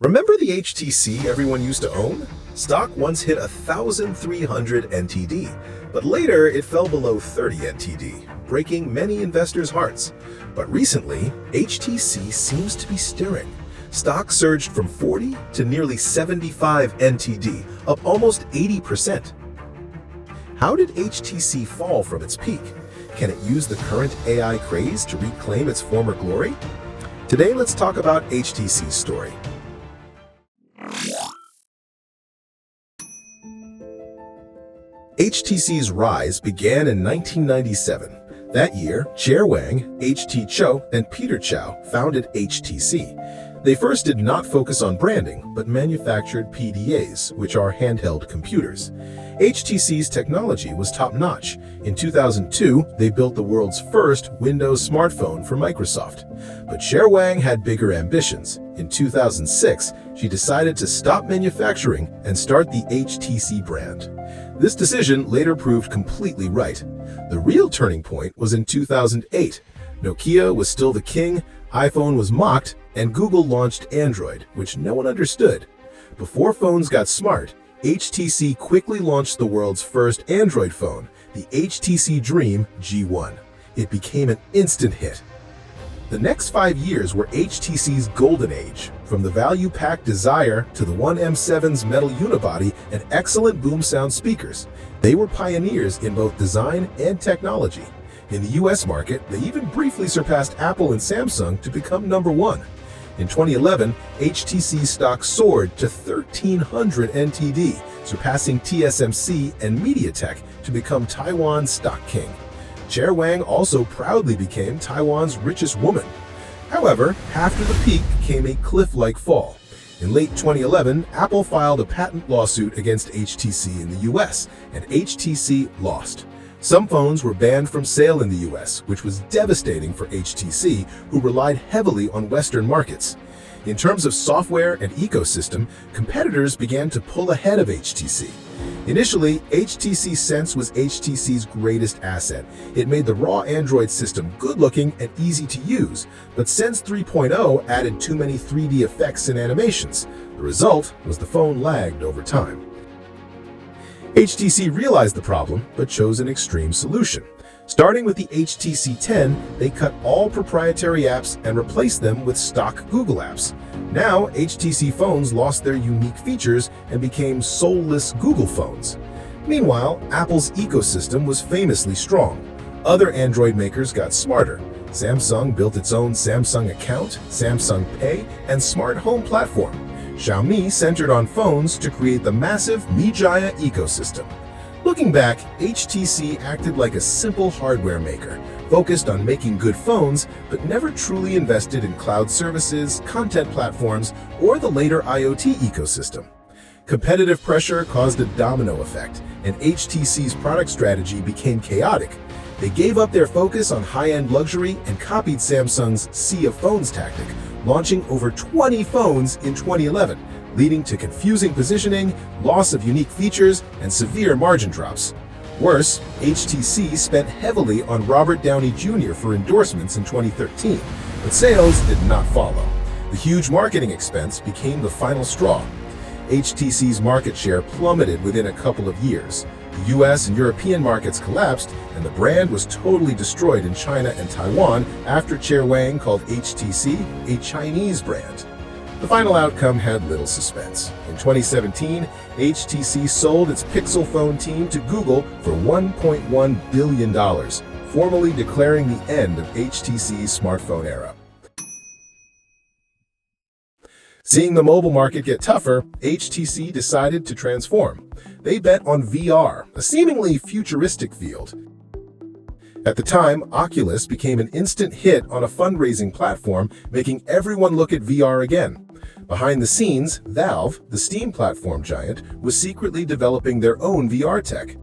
Remember the HTC everyone used to own? Stock once hit 1,300 NTD, but later it fell below 30 NTD, breaking many investors' hearts. But recently, HTC seems to be stirring. Stock surged from 40 to nearly 75 NTD, up almost 80%. How did HTC fall from its peak? Can it use the current AI craze to reclaim its former glory? Today, let's talk about HTC's story. HTC's rise began in 1997. That year, Chair Wang, H.T. Cho, and Peter Chow founded HTC. They first did not focus on branding, but manufactured PDAs, which are handheld computers. HTC's technology was top-notch. In 2002, they built the world's first Windows smartphone for Microsoft. But Chair Wang had bigger ambitions. In 2006, she decided to stop manufacturing and start the HTC brand. This decision later proved completely right. The real turning point was in 2008. Nokia was still the king, iPhone was mocked, and Google launched Android, which no one understood. Before phones got smart, HTC quickly launched the world's first Android phone, the HTC Dream G1. It became an instant hit. The next 5 years were HTC's golden age, from the value-packed Desire to the 1M7's metal unibody and excellent boom sound speakers. They were pioneers in both design and technology. In the US market, they even briefly surpassed Apple and Samsung to become #1. In 2011, HTC stock soared to 1,300 NTD, surpassing TSMC and MediaTek to become Taiwan's stock king. Chair Wang also proudly became Taiwan's richest woman. However, after the peak came a cliff-like fall. In late 2011, Apple filed a patent lawsuit against HTC in the US, and HTC lost. Some phones were banned from sale in the US, which was devastating for HTC, who relied heavily on Western markets. In terms of software and ecosystem, competitors began to pull ahead of HTC. Initially, HTC Sense was HTC's greatest asset. It made the raw Android system good-looking and easy to use, but Sense 3.0 added too many 3D effects and animations. The result was the phone lagged over time. HTC realized the problem, but chose an extreme solution. Starting with the HTC 10, they cut all proprietary apps and replaced them with stock Google apps. Now, HTC phones lost their unique features and became soulless Google phones. Meanwhile, Apple's ecosystem was famously strong. Other Android makers got smarter. Samsung built its own Samsung Account, Samsung Pay, and smart home platform. Xiaomi centered on phones to create the massive Mi-Jaya ecosystem. Looking back, HTC acted like a simple hardware maker, focused on making good phones, but never truly invested in cloud services, content platforms, or the later IoT ecosystem. Competitive pressure caused a domino effect, and HTC's product strategy became chaotic. They gave up their focus on high-end luxury and copied Samsung's Sea of Phones tactic, launching over 20 phones in 2011, leading to confusing positioning, loss of unique features, and severe margin drops. Worse, HTC spent heavily on Robert Downey Jr. for endorsements in 2013, but sales did not follow. The huge marketing expense became the final straw. HTC's market share plummeted within a couple of years. The US and European markets collapsed, and the brand was totally destroyed in China and Taiwan after Chair Wang called HTC a Chinese brand. The final outcome had little suspense. In 2017, HTC sold its Pixel phone team to Google for $1.1 billion, formally declaring the end of HTC's smartphone era. Seeing the mobile market get tougher, HTC decided to transform. They bet on VR, a seemingly futuristic field. At the time, Oculus became an instant hit on a fundraising platform, making everyone look at VR again. Behind the scenes, Valve, the Steam platform giant, was secretly developing their own VR tech.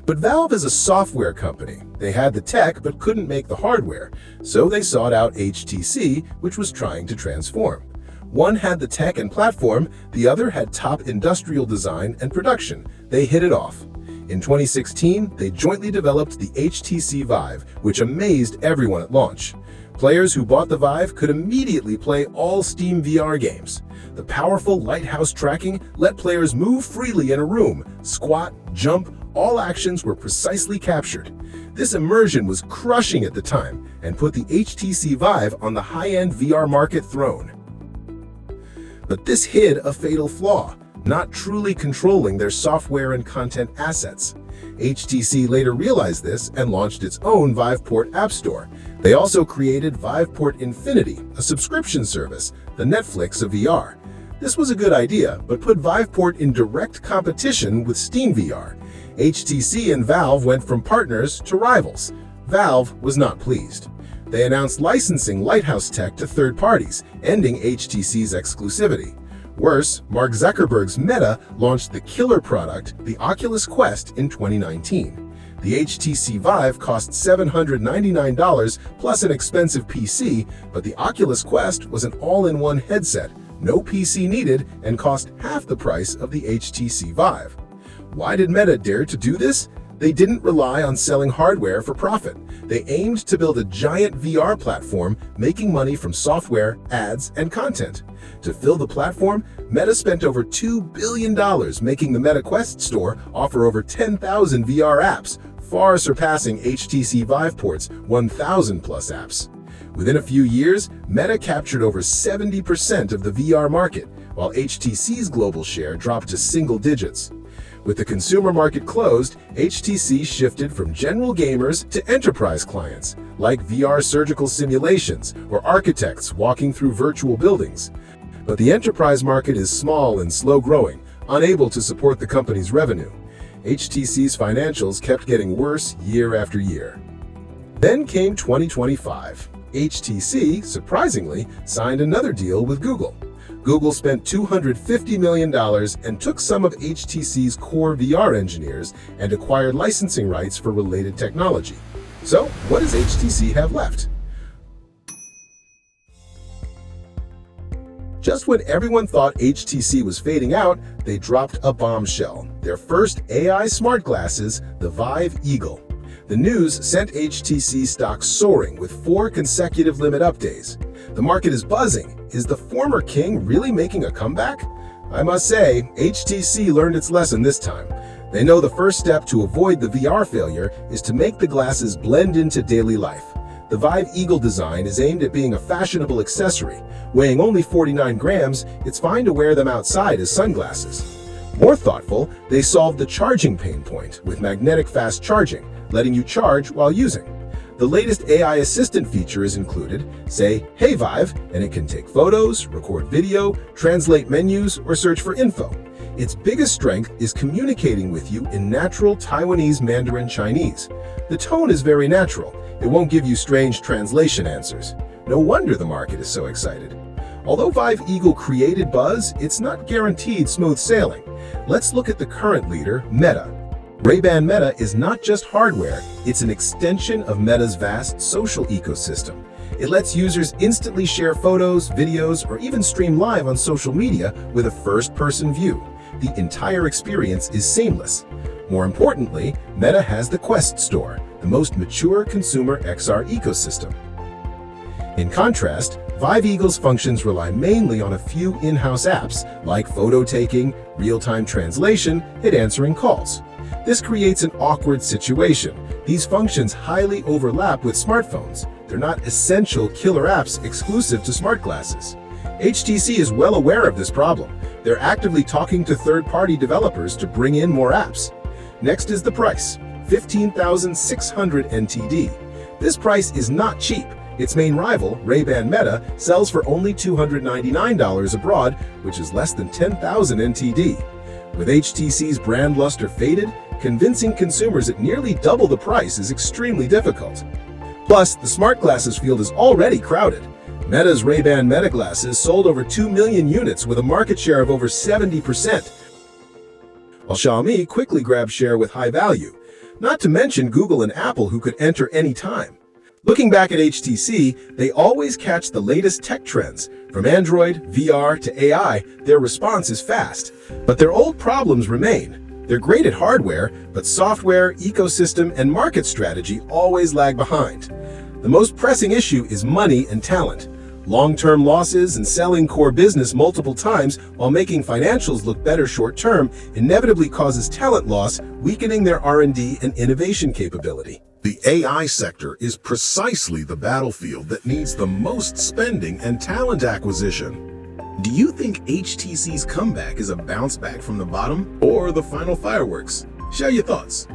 But Valve is a software company. They had the tech but couldn't make the hardware, so they sought out HTC, which was trying to transform. One had the tech and platform, the other had top industrial design and production. They hit it off. In 2016, they jointly developed the HTC Vive, which amazed everyone at launch. Players who bought the Vive could immediately play all Steam VR games. The powerful lighthouse tracking let players move freely in a room, squat, jump, all actions were precisely captured. This immersion was crushing at the time and put the HTC Vive on the high-end VR market throne. But this hid a fatal flaw, not truly controlling their software and content assets. HTC later realized this and launched its own Viveport App Store. They also created Viveport Infinity, a subscription service, the Netflix of VR. This was a good idea, but put Viveport in direct competition with Steam VR. HTC and Valve went from partners to rivals. Valve was not pleased. They announced licensing Lighthouse tech to third parties, ending HTC's exclusivity. Worse, Mark Zuckerberg's Meta launched the killer product, the Oculus Quest, in 2019. The HTC Vive cost $799 plus an expensive PC, but the Oculus Quest was an all-in-one headset, no PC needed, and cost half the price of the HTC Vive. Why did Meta dare to do this? They didn't rely on selling hardware for profit. They aimed to build a giant VR platform, making money from software, ads, and content. To fill the platform, Meta spent over $2 billion making the Meta Quest Store offer over 10,000 VR apps, far surpassing HTC Viveport's 1,000-plus apps. Within a few years, Meta captured over 70% of the VR market, while HTC's global share dropped to single digits. With the consumer market closed, HTC shifted from general gamers to enterprise clients, like VR surgical simulations or architects walking through virtual buildings. But the enterprise market is small and slow-growing, unable to support the company's revenue. HTC's financials kept getting worse year after year. Then came 2025. HTC, surprisingly, signed another deal with Google. Google spent $250 million and took some of HTC's core VR engineers and acquired licensing rights for related technology. So, what does HTC have left? Just when everyone thought HTC was fading out, they dropped a bombshell, their first AI smart glasses, the Vive Eagle. The news sent HTC stock soaring with 4 consecutive limit up days. The market is buzzing. Is the former king really making a comeback? I must say, HTC learned its lesson this time. They know the first step to avoid the VR failure is to make the glasses blend into daily life. The Vive Eagle design is aimed at being a fashionable accessory. Weighing only 49 grams, it's fine to wear them outside as sunglasses. More thoughtful, they solved the charging pain point with magnetic fast charging, letting you charge while using. The latest AI assistant feature is included. Say, "Hey Vive," and it can take photos, record video, translate menus, or search for info. Its biggest strength is communicating with you in natural Taiwanese Mandarin Chinese. The tone is very natural. It won't give you strange translation answers. No wonder the market is so excited. Although Vive Eagle created buzz, it's not guaranteed smooth sailing. Let's look at the current leader, Meta. Ray-Ban Meta is not just hardware, it's an extension of Meta's vast social ecosystem. It lets users instantly share photos, videos, or even stream live on social media with a first-person view. The entire experience is seamless. More importantly, Meta has the Quest Store, the most mature consumer XR ecosystem. In contrast, Vive Eagle's functions rely mainly on a few in-house apps like photo taking, real-time translation, and answering calls. This creates an awkward situation. These functions highly overlap with smartphones. They're not essential killer apps exclusive to smart glasses. HTC is well aware of this problem. They're actively talking to third-party developers to bring in more apps. Next is the price, 15,600 NTD. This price is not cheap. Its main rival, Ray-Ban Meta, sells for only $299 abroad, which is less than 10,000 NTD. With HTC's brand luster faded, convincing consumers at nearly double the price is extremely difficult. Plus, the smart glasses field is already crowded. Meta's Ray-Ban Meta glasses sold over 2 million units with a market share of over 70%, while Xiaomi quickly grabbed share with high value. Not to mention Google and Apple, who could enter any time. Looking back at HTC, they always catch the latest tech trends. From Android, VR, to AI, their response is fast. But their old problems remain. They're great at hardware, but software, ecosystem, and market strategy always lag behind. The most pressing issue is money and talent. Long-term losses and selling core business multiple times while making financials look better short-term inevitably causes talent loss, weakening their R&D and innovation capability. The AI sector is precisely the battlefield that needs the most spending and talent acquisition. Do you think HTC's comeback is a bounce back from the bottom or the final fireworks? Share your thoughts.